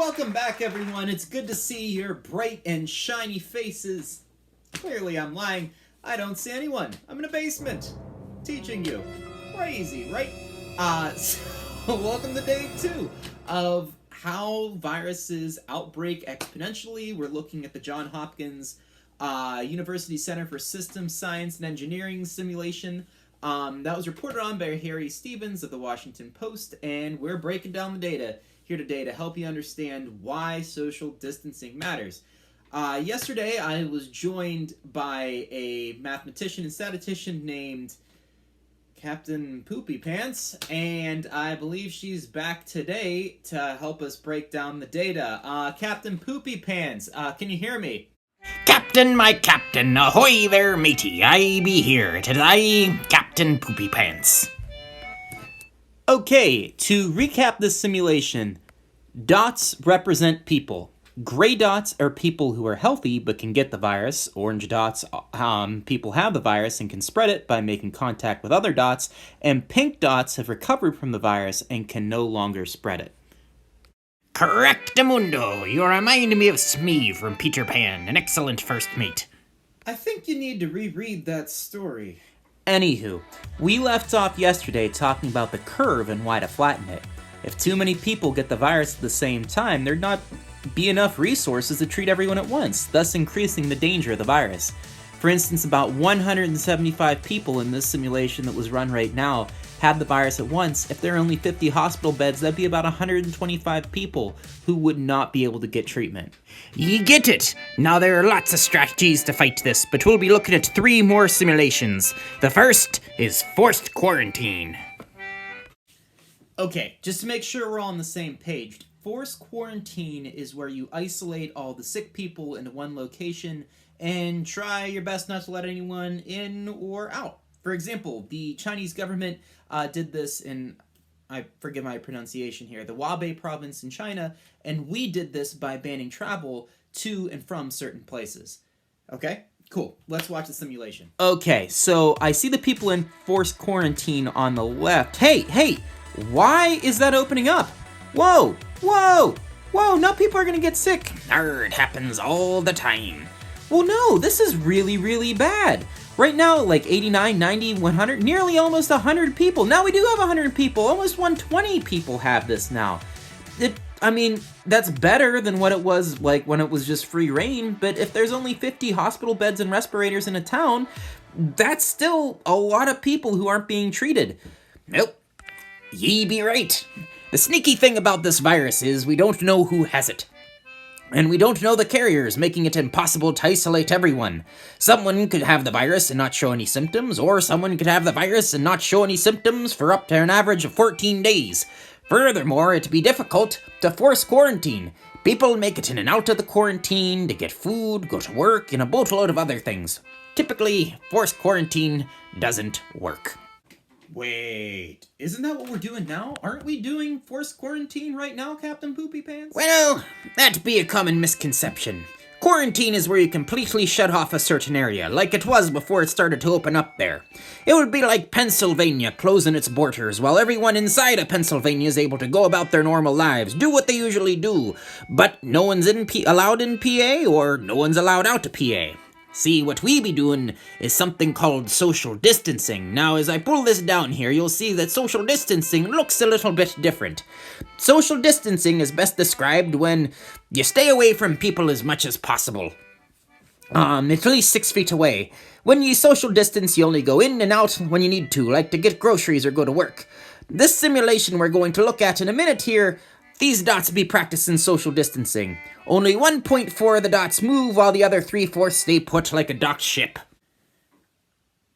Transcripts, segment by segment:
Welcome back, everyone. It's good to see your bright and shiny faces. Clearly, I'm lying. I don't see anyone. I'm in a basement, teaching you. Crazy, right? So welcome to day 2 of how viruses outbreak exponentially. We're looking at the Johns Hopkins University Center for Systems Science and Engineering simulation. That was reported on by Harry Stevens of the Washington Post, and we're breaking down the data here today to help you understand why social distancing matters. Yesterday, I was joined by a mathematician and statistician named Captain Poopy Pants, and I believe she's back today to help us break down the data. Captain Poopy Pants, can you hear me? Captain, my captain, ahoy there, matey, I be here today, Captain Poopy Pants. Okay, to recap this simulation, dots represent people. Gray dots are people who are healthy but can get the virus. Orange dots, people have the virus and can spread it by making contact with other dots. And pink dots have recovered from the virus and can no longer spread it. Correctamundo, you remind me of Smee from Peter Pan, an excellent first mate. I think you need to reread that story. Anywho, we left off yesterday talking about the curve and why to flatten it. If too many people get the virus at the same time, there'd not be enough resources to treat everyone at once, thus increasing the danger of the virus. For instance, about 175 people in this simulation that was run right now had the virus at once. If there are only 50 hospital beds, that'd be about 125 people who would not be able to get treatment. Ye get it! Now there are lots of strategies to fight this, but we'll be looking at 3 more simulations. The first is forced quarantine. Okay, just to make sure we're all on the same page, forced quarantine is where you isolate all the sick people into one location and try your best not to let anyone in or out. For example, the Chinese government did this in, I forget my pronunciation here, the Hubei province in China, and we did this by banning travel to and from certain places. Okay? Cool. Let's watch the simulation. Okay, so I see the people in forced quarantine on the left. Hey! Why is that opening up? Whoa! Now people are gonna get sick. It happens all the time. Well, no, this is really, really bad. Right now, like 89, 90, 100, nearly almost 100 people. Now we do have 100 people. Almost 120 people have this now. That's better than what it was like when it was just free reign, but if there's only 50 hospital beds and respirators in a town, that's still a lot of people who aren't being treated. Nope. Ye be right. The sneaky thing about this virus is we don't know who has it. And we don't know the carriers, making it impossible to isolate everyone. Someone could have the virus and not show any symptoms, or someone could have the virus and not show any symptoms for up to an average of 14 days. Furthermore, it'd be difficult to force quarantine. People make it in and out of the quarantine to get food, go to work, and a boatload of other things. Typically, forced quarantine doesn't work. Wait, isn't that what we're doing now? Aren't we doing forced quarantine right now, Captain Poopy Pants? Well, that'd be a common misconception. Quarantine is where you completely shut off a certain area, like it was before it started to open up there. It would be like Pennsylvania closing its borders while everyone inside of Pennsylvania is able to go about their normal lives, do what they usually do, but no one's allowed in PA or no one's allowed out of PA. See, what we be doing is something called social distancing. Now, as I pull this down here, you'll see that social distancing looks a little bit different. Social distancing is best described when you stay away from people as much as possible. At least 6 feet away. When you social distance, you only go in and out when you need to, like to get groceries or go to work. This simulation we're going to look at in a minute here, these dots be practicing social distancing. Only 1.4 of the dots move while the other 3/4 stay put like a docked ship.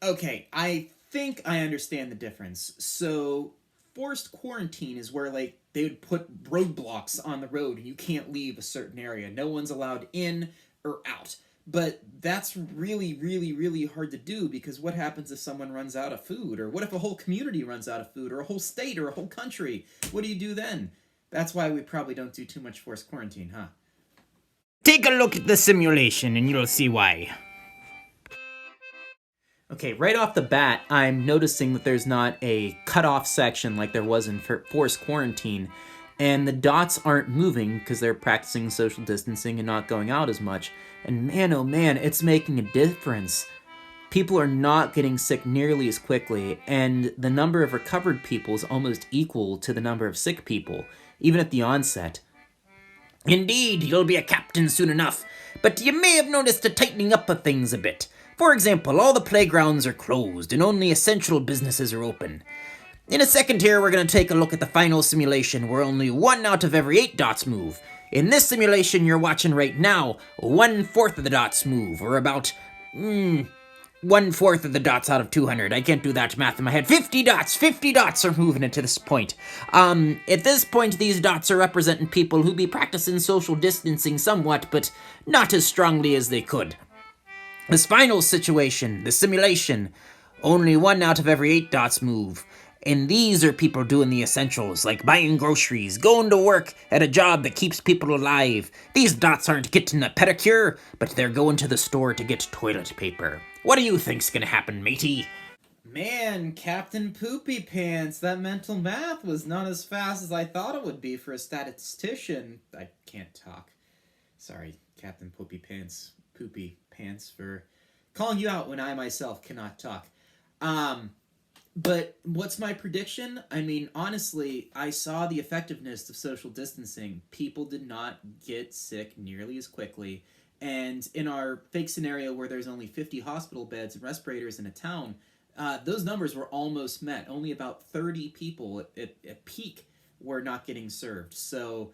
Okay, I think I understand the difference. So, forced quarantine is where, like, they would put roadblocks on the road and you can't leave a certain area. No one's allowed in or out. But that's really, really, really hard to do because what happens if someone runs out of food? Or what if a whole community runs out of food? Or a whole state or a whole country? What do you do then? That's why we probably don't do too much forced quarantine, huh? Take a look at the simulation and you'll see why. Okay, right off the bat, I'm noticing that there's not a cutoff section like there was in forced quarantine. and the dots aren't moving because they're practicing social distancing and not going out as much. And man, oh man, it's making a difference. People are not getting sick nearly as quickly, and the number of recovered people is almost equal to the number of sick people, even at the onset. Indeed, you'll be a captain soon enough, but you may have noticed a tightening up of things a bit. For example, all the playgrounds are closed and only essential businesses are open. In a second here, we're going to take a look at the final simulation where only 1 out of every 8 dots move. In this simulation you're watching right now, 1/4 of the dots move, or about, 1/4 of the dots out of 200. I can't do that math in my head. 50 dots are moving into this point. At this point, these dots are representing people who be practicing social distancing somewhat, but not as strongly as they could. This final situation, the simulation, only 1 out of every 8 dots move. And these are people doing the essentials, like buying groceries, going to work at a job that keeps people alive. These dots aren't getting a pedicure, but they're going to the store to get toilet paper. What do you think's gonna happen, matey? Man, Captain Poopy Pants, that mental math was not as fast as I thought it would be for a statistician. I can't talk. Sorry, Captain Poopy Pants, for calling you out when I myself cannot talk. But what's my prediction? I mean, honestly, I saw the effectiveness of social distancing. People did not get sick nearly as quickly. And in our fake scenario where there's only 50 hospital beds and respirators in a town, those numbers were almost met. Only about 30 people at peak were not getting served. So,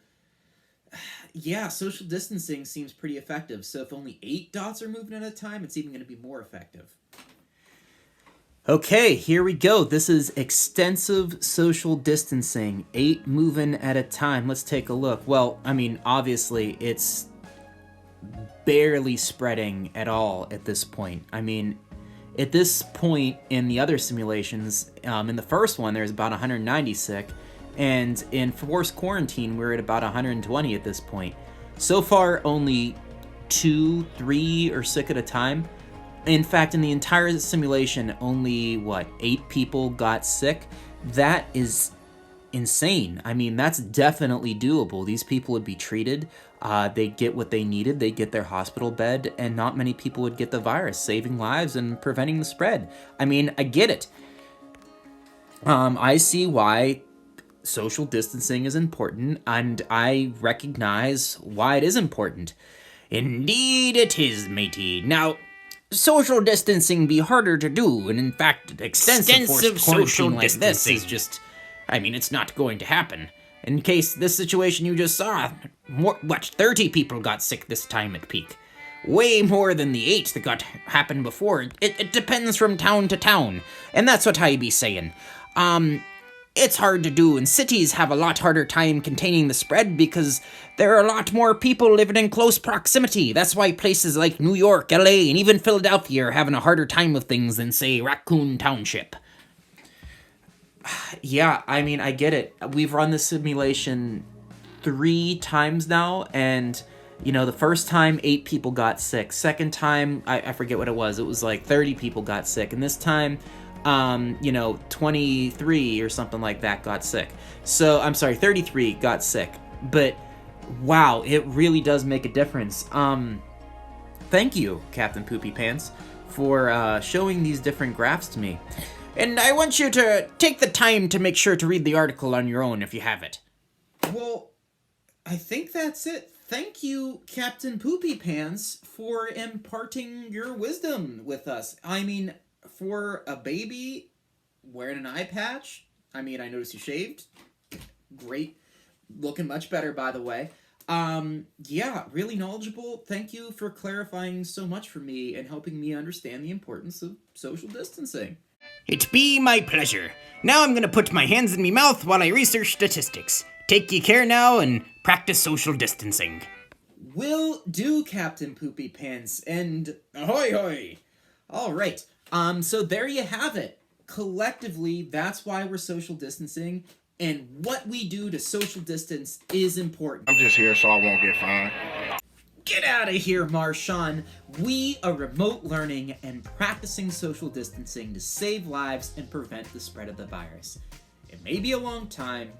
yeah, social distancing seems pretty effective. So if only 8 dots are moving at a time, it's even going to be more effective. Okay, here we go. This is extensive social distancing, 8 moving at a time. Let's take a look. Well, I mean, obviously, it's barely spreading at all at this point. I mean, at this point in the other simulations, in the first one, there's about 190 sick, and in forced quarantine, we're at about 120 at this point. So far, only 2, 3 are sick at a time. In fact, in the entire simulation, only, 8 people got sick? That is insane. I mean, that's definitely doable. These people would be treated, they get what they needed, they get their hospital bed, and not many people would get the virus, saving lives and preventing the spread. I mean, I get it. I see why social distancing is important, and I recognize why it is important. Indeed it is, matey. Now, social distancing be harder to do, and in fact, extensive social like this is just, I mean, it's not going to happen. In case this situation you just saw, 30 people got sick this time at peak. Way more than the 8 that happened before. It depends from town to town, and that's what I be saying. It's hard to do, and cities have a lot harder time containing the spread because there are a lot more people living in close proximity. That's why places like New York, LA, and even Philadelphia are having a harder time with things than, say, Raccoon Township. Yeah, I mean, I get it. We've run this simulation 3 times now, and, the first time 8 people got sick. Second time, I forget what it was. It was like 30 people got sick, and this time 23 or something like that got sick. So, I'm sorry, 33 got sick. But, wow, it really does make a difference. Thank you, Captain Poopy Pants, for showing these different graphs to me. And I want you to take the time to make sure to read the article on your own if you have it. Well, I think that's it. Thank you, Captain Poopy Pants, for imparting your wisdom with us. I mean, for a baby wearing an eye patch, I noticed you shaved. Great. Looking much better, by the way. Yeah, really knowledgeable. Thank you for clarifying so much for me and helping me understand the importance of social distancing. It be my pleasure. Now I'm gonna put my hands in me mouth while I research statistics. Take ye care now and practice social distancing. Will do, Captain Poopy Pants, and ahoy hoy! Alright, so there you have it. Collectively, that's why we're social distancing, and what we do to social distance is important. I'm just here so I won't get fined. Get out of here, Marshawn. We are remote learning and practicing social distancing to save lives and prevent the spread of the virus. It may be a long time,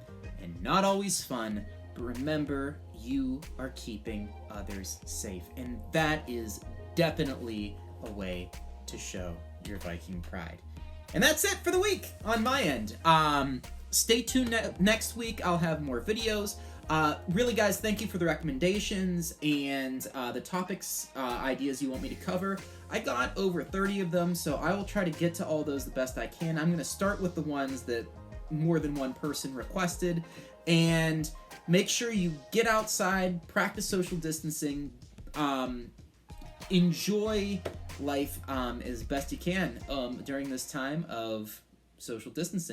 and not always fun, but remember, you are keeping others safe, and that is definitely a way to show your Viking pride. And that's it for the week on my end. Stay tuned next week. I'll have more videos. Really, guys, thank you for the recommendations and the topics, ideas you want me to cover. I got over 30 of them, so I will try to get to all those the best I can. I'm going to start with the ones that more than one person requested, and make sure you get outside, practice social distancing, enjoy life as best you can during this time of social distancing.